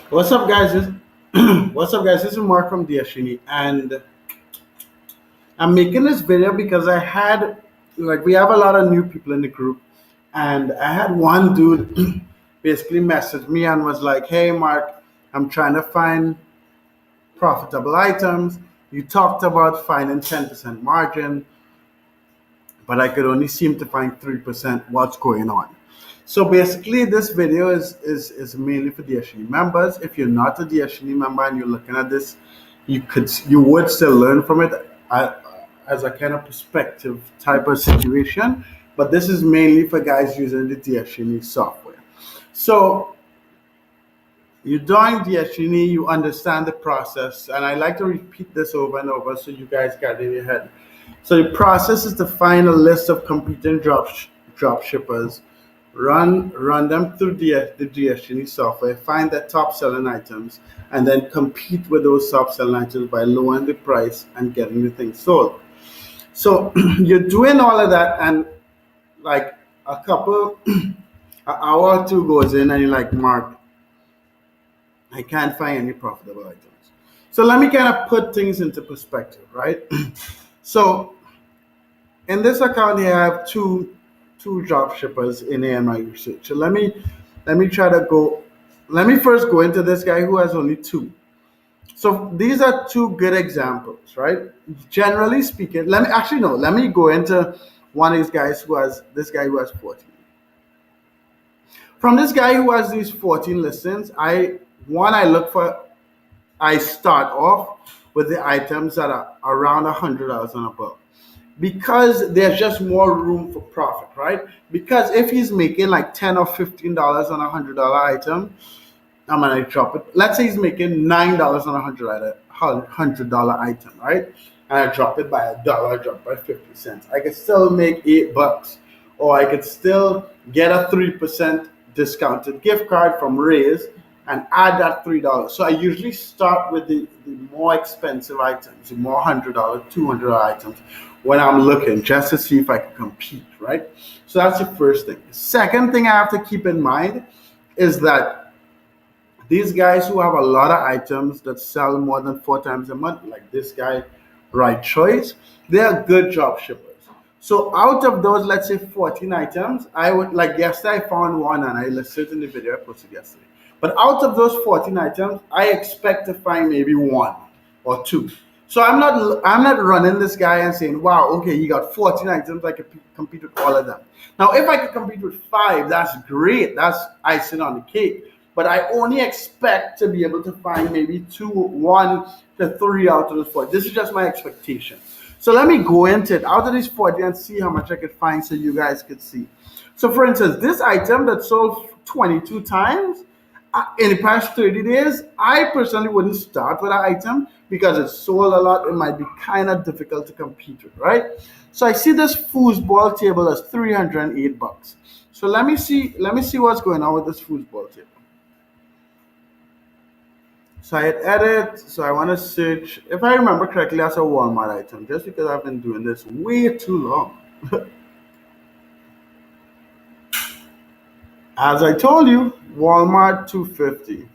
What's up, guys? What's up, guys? This is Mark from DsGenie, and I'm making this video because I had, we have a lot of new people in the group, and I had one dude basically message me and was like, "Hey, Mark, I'm trying to find profitable items. You talked about finding 10% margin, but I could only seem to find 3%. What's going on?" So basically, this video is mainly for DSGenie members. If you're not a DSGenie member and you're looking at this, you would still learn from it uh, as a kind of perspective type of situation. But this is mainly for guys using the DSGenie software. So you join DsGenie, you understand the process, and I like to repeat this over and over so you guys get it in your head. So the process is to find a list of competing drop shippers, run them through the DsGenie software, find the top selling items, and then compete with those top selling items by lowering the price and getting the thing sold. So you're doing all of that, and like a couple, an hour or two goes in, and you're like, Mark, I can't find any profitable items. So let me kind of put things into perspective, right? So in this account here, I have two drop shippers in here in my research. So let me try to go. Let me first go into this guy who has only two. So these are two good examples, right? Generally speaking, let me actually no. Let me go into one of these guys who has this guy who has 14. From this guy who has these 14 listings, I look for. I start off with the items that are around $100 and above because there's just more room for profit, right? Because if he's making like $10 or $15 on $100 item, I'm gonna drop it. Let's say he's making $9 on a $100 item, right? And I drop it by a dollar, I drop by 50 cents. I could still make $8, or I could still get a 3% discounted gift card from Raise and add that $3. So I usually start with the more expensive items, the more $100, $200 items when I'm looking just to see if I can compete, right? So that's the first thing. The second thing I have to keep in mind is that these guys who have a lot of items that sell more than four times a month, like this guy, Right Choice, they are good drop shippers. So out of those, let's say 14 items, I would like yesterday I found one and I listed in the video I posted yesterday. But out of those 14 items, I expect to find maybe one or two. So I'm not running this guy and saying, wow, okay, you got 14 items, I can compete with all of them. Now, if I could compete with five, that's great. That's icing on the cake. But I only expect to be able to find maybe two, one to three out of the four. This is just my expectation. So let me go into it out of these 40 and see how much I could find so you guys could see. So for instance, this item that sold 22 times in the past 30 days, I personally wouldn't start with that item because it sold a lot. It might be kind of difficult to compete with, right? So I see this foosball table as $308. So let me see what's going on with this foosball table. So I hit edit. So I want to search. If I remember correctly, that's a Walmart item. Just because I've been doing this way too long. As I told you, Walmart 250.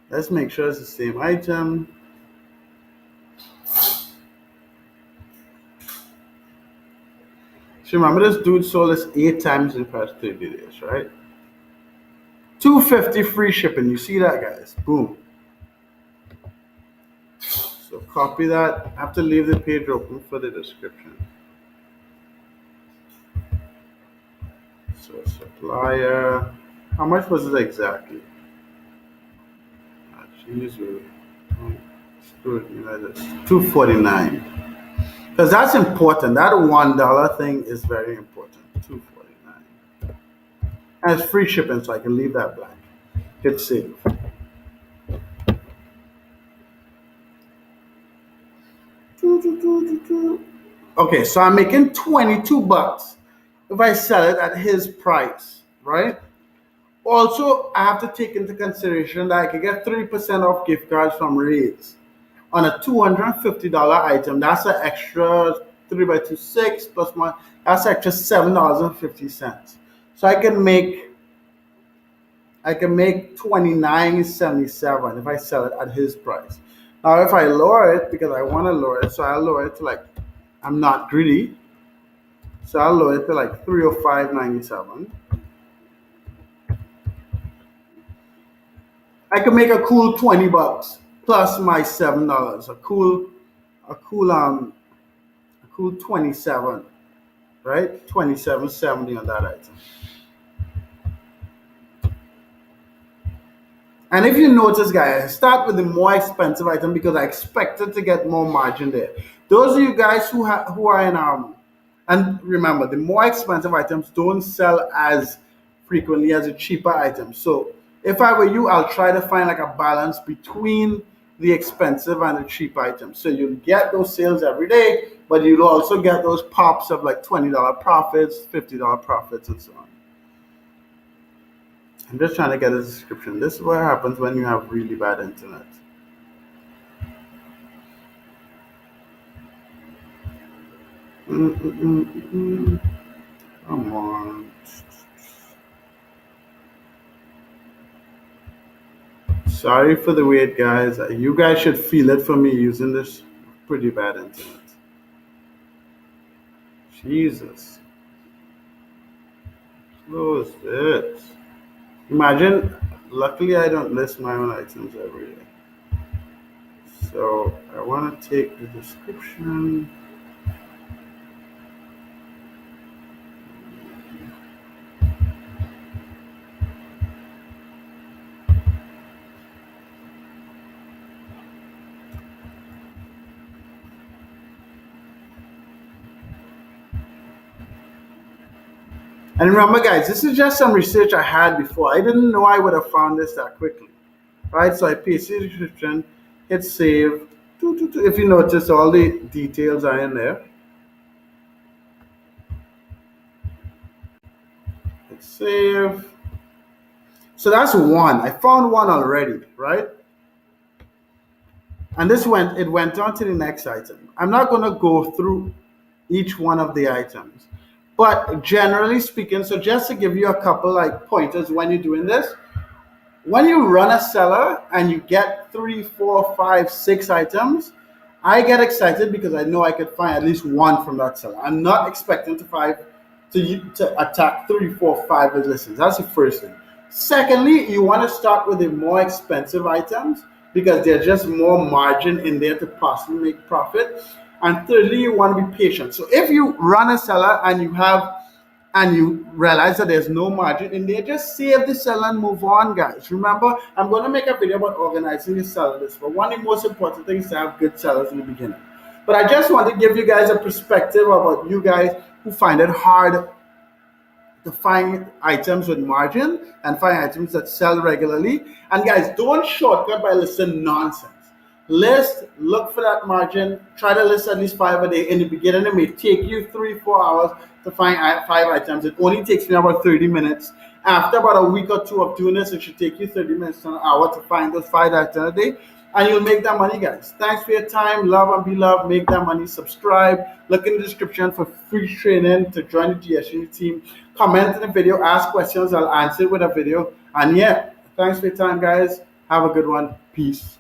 Let's make sure it's the same item. So remember, this dude sold this 8 times in the past 30 days, right? 250 free shipping. You see that, guys? Boom. So copy that. I have to leave the page open for the description. So supplier. How much was it exactly? Jeez, screw me like this. 249. Because that's important. That $1 thing is very important. 249. And it's free shipping, so I can leave that blank. Hit save. Okay, so I'm making $22 if I sell it at his price, right? Also, I have to take into consideration that I can get 3% off gift cards from Raise on a $250 item. That's an extra 3 by 2 6 plus my that's extra $7.50. So I can make I can make 29.77 if I sell it at his price. Now, if I lower it because I want to lower it, so I'll lower it to like, I'm not greedy, so I'll lower it to like 305.97. I can make a cool $20 plus my $7. A cool a cool 27, right? 27.70 on that item. And if you notice, guys, I start with the more expensive item because I expected to get more margin there. Those of you guys who are in and remember, the more expensive items don't sell as frequently as the cheaper items. So if I were you, I'll try to find like a balance between the expensive and the cheap items. So you'll get those sales every day, but you'll also get those pops of like $20 profits, $50 profits, and so on. I'm just trying to get a description. This is what happens when you have really bad internet. Mm-mm-mm-mm. Come on. Sorry for the wait, guys. You guys should feel it for me using this pretty bad internet. Jesus. Close it. Imagine, luckily I don't list my own items every day. So I want to take the description. And remember, guys, this is just some research I had before. I didn't know I would have found this that quickly. Right? So I paste the description, hit save. If you notice, all the details are in there. Hit save. So that's one. I found one already, right? And it went on to the next item. I'm not going to go through each one of the items, but generally speaking, so just to give you a couple like pointers when you're doing this, when you run a seller and you get three, four, five, six items, I get excited because I know I could find at least one from that seller. I'm not expecting to attack three, four, five with listings. That's the first thing. Secondly, you want to start with the more expensive items because there's just more margin in there to possibly make profit. And thirdly, you want to be patient. So if you run a seller and you realize that there's no margin in there, just save the seller and move on, guys. Remember, I'm going to make a video about organizing the seller list, but one of the most important things is to have good sellers in the beginning. But I just want to give you guys a perspective about you guys who find it hard to find items with margin and find items that sell regularly. And guys, don't shortcut by listing nonsense. Look for that margin, try to list at least five a day. In the beginning, it may take you 3-4 hours to find five items. It only takes me about 30 minutes. After about a week or two of doing this, it should take you 30 minutes to an hour to find those five items a day. And you'll make that money, guys. Thanks for your time. Love and be loved. Make that money. Subscribe. Look in the description for free training to join the DsGenie team. Comment in the video. Ask questions. I'll answer it with a video. And yeah, thanks for your time, guys. Have a good one. Peace.